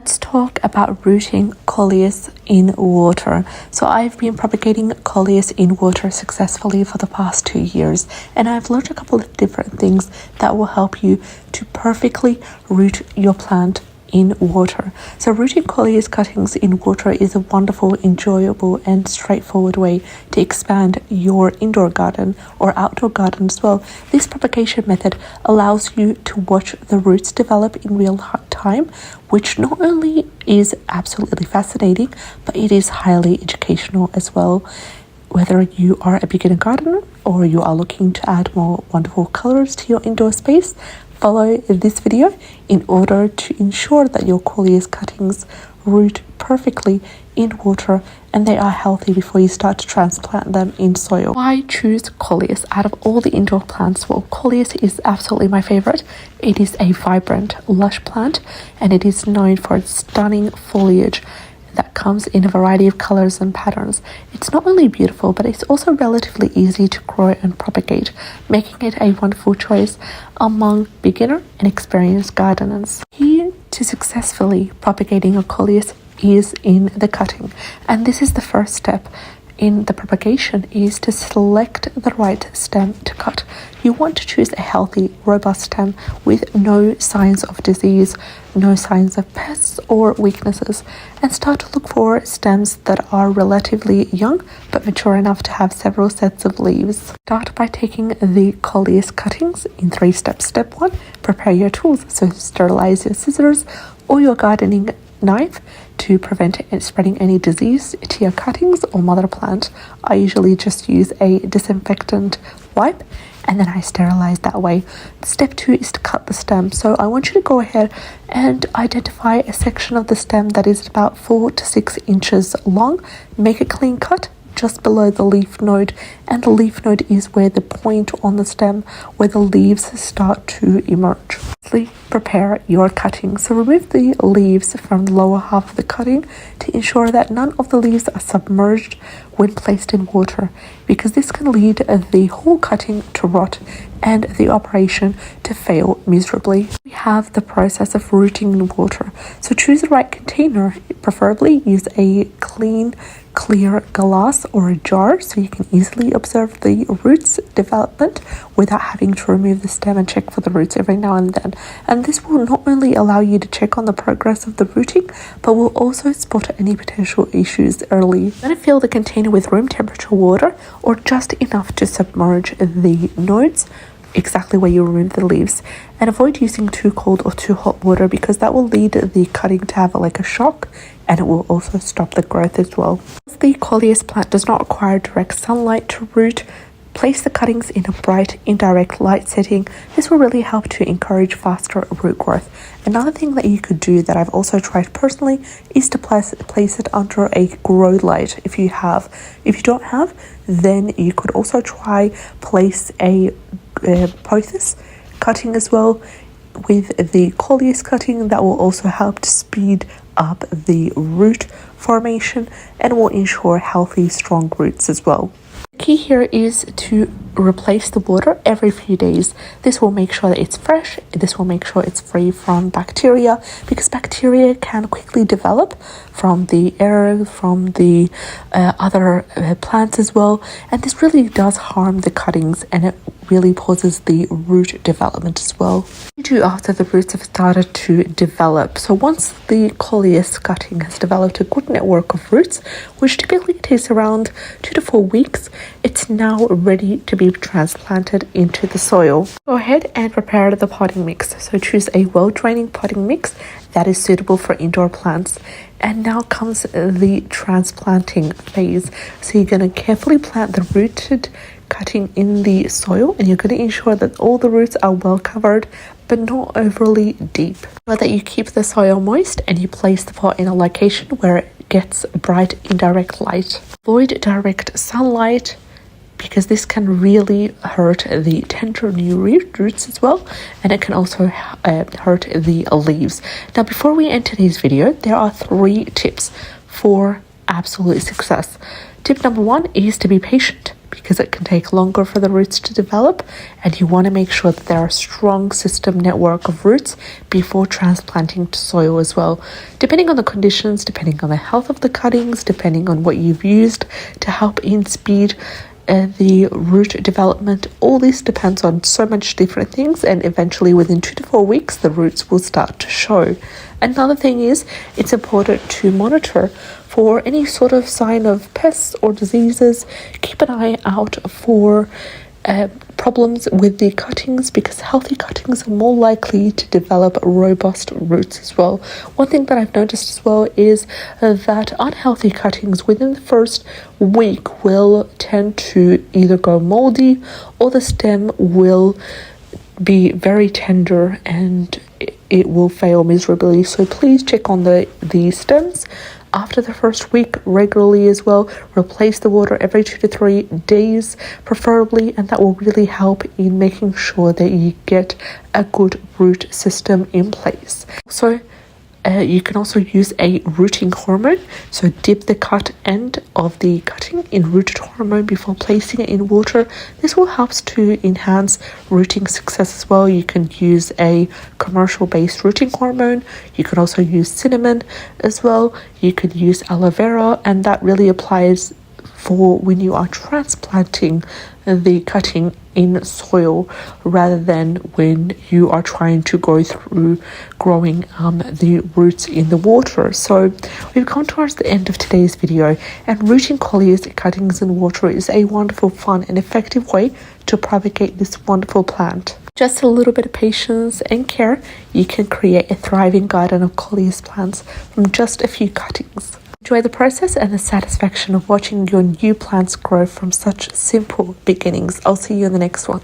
Let's talk about rooting Coleus in water. So I've been propagating Coleus in water successfully for the past 2 years, and I've learned a couple of different things that will help you to perfectly root your plant in water. So rooting Coleus cuttings in water is a wonderful, enjoyable and straightforward way to expand your indoor garden or outdoor garden as well. This propagation method allows you to watch the roots develop in real time, which not only is absolutely fascinating, but it is highly educational as well. Whether you are a beginner gardener or you are looking to add more wonderful colors to your indoor space, follow this video in order to ensure that your Coleus cuttings root perfectly in water and they are healthy before you start to transplant them in soil. Why choose Coleus out of all the indoor plants? Well, Coleus is absolutely my favorite. It is a vibrant, lush plant, and it is known for its stunning foliage that comes in a variety of colors and patterns. It's not only beautiful, but it's also relatively easy to grow and propagate, making it a wonderful choice among beginner and experienced gardeners. Key to successfully propagating a Coleus is in the cutting, and this is the first step in the propagation, is to select the right stem to cut. You want to choose a healthy, robust stem with no signs of disease, no signs of pests or weaknesses, and start to look for stems that are relatively young but mature enough to have several sets of leaves. Start by taking the Coleus cuttings in 3 steps. Step 1, prepare your tools. So sterilize your scissors or your gardening knife to prevent it spreading any disease to your cuttings or mother plant. I usually just use a disinfectant wipe and then I sterilize that way. Step 2 is to cut the stem. So I want you to go ahead and identify a section of the stem that is about 4 to 6 inches long. Make a clean cut just below the leaf node, and the leaf node is where the point on the stem where the leaves start to emerge. Lastly, prepare your cutting. So remove the leaves from the lower half of the cutting to ensure that none of the leaves are submerged when placed in water, because this can lead the whole cutting to rot and the operation to fail miserably. We have the process of rooting in water. So choose the right container. Preferably use a clean, clear glass or a jar so you can easily observe the roots development without having to remove the stem and check for the roots every now and then. And this will not only allow you to check on the progress of the rooting, but will also spot any potential issues early. You're going to fill the container with room temperature water or just enough to submerge the nodes exactly where you remove the leaves, and avoid using too cold or too hot water because that will lead the cutting to have like a shock, and it will also stop the growth as well. If the Coleus plant does not require direct sunlight to root, place the cuttings in a bright indirect light setting. This will really help to encourage faster root growth. Another thing that you could do that I've also tried personally is to place it under a grow light if you have. If you don't have, then you could also try place a pothos cutting as well with the Coleus cutting. That will also help to speed up the root formation and will ensure healthy, strong roots as well. The key here is to replace the water every few days. This will make sure that it's fresh. This will make sure it's free from bacteria, because bacteria can quickly develop from the air, from the other plants as well. And this really does harm the cuttings, and it really pauses the root development as well. What do you do after the roots have started to develop? So once the Coleus cutting has developed a good network of roots, which typically takes around 2 to 4 weeks, it's now ready to be transplanted into the soil. Go ahead and prepare the potting mix. So choose a well-draining potting mix that is suitable for indoor plants. And now comes the transplanting phase. So you're going to carefully plant the rooted cutting in the soil, and you're going to ensure that all the roots are well covered but not overly deep. So that you keep the soil moist and you place the pot in a location where it gets bright indirect light. Avoid direct sunlight because this can really hurt the tender new roots as well, and it can also hurt the leaves. Now before we end today's video, there are 3 tips for absolute success. Tip number 1 is to be patient. because it can take longer for the roots to develop, and you want to make sure that there are a strong system network of roots before transplanting to soil as well. Depending on the conditions, depending on the health of the cuttings, depending on what you've used to help in speed the root development, all this depends on so much different things, and eventually within 2 to 4 weeks the roots will start to show. Another thing is, it's important to monitor for any sort of sign of pests or diseases. Keep an eye out for problems with the cuttings, because healthy cuttings are more likely to develop robust roots as well. One thing that I've noticed as well is that unhealthy cuttings within the first week will tend to either go moldy, or the stem will be very tender and it will fail miserably. So please check on the stems after the first week regularly as well. Replace the water every 2 to 3 days preferably, and that will really help in making sure that you get a good root system in place. So you can also use a rooting hormone. So dip the cut end of the cutting in rooted hormone before placing it in water. This will help to enhance rooting success as well. You can use a commercial based rooting hormone. You can also use cinnamon as well. You could use aloe vera, and that really applies for when you are transplanting the cutting in soil, rather than when you are trying to go through growing the roots in the water. So we've come towards the end of today's video, and rooting coleus cuttings in water is a wonderful, fun and effective way to propagate this wonderful plant. Just a little bit of patience and care, you can create a thriving garden of coleus plants from just a few cuttings. Enjoy the process and the satisfaction of watching your new plants grow from such simple beginnings. I'll see you in the next one.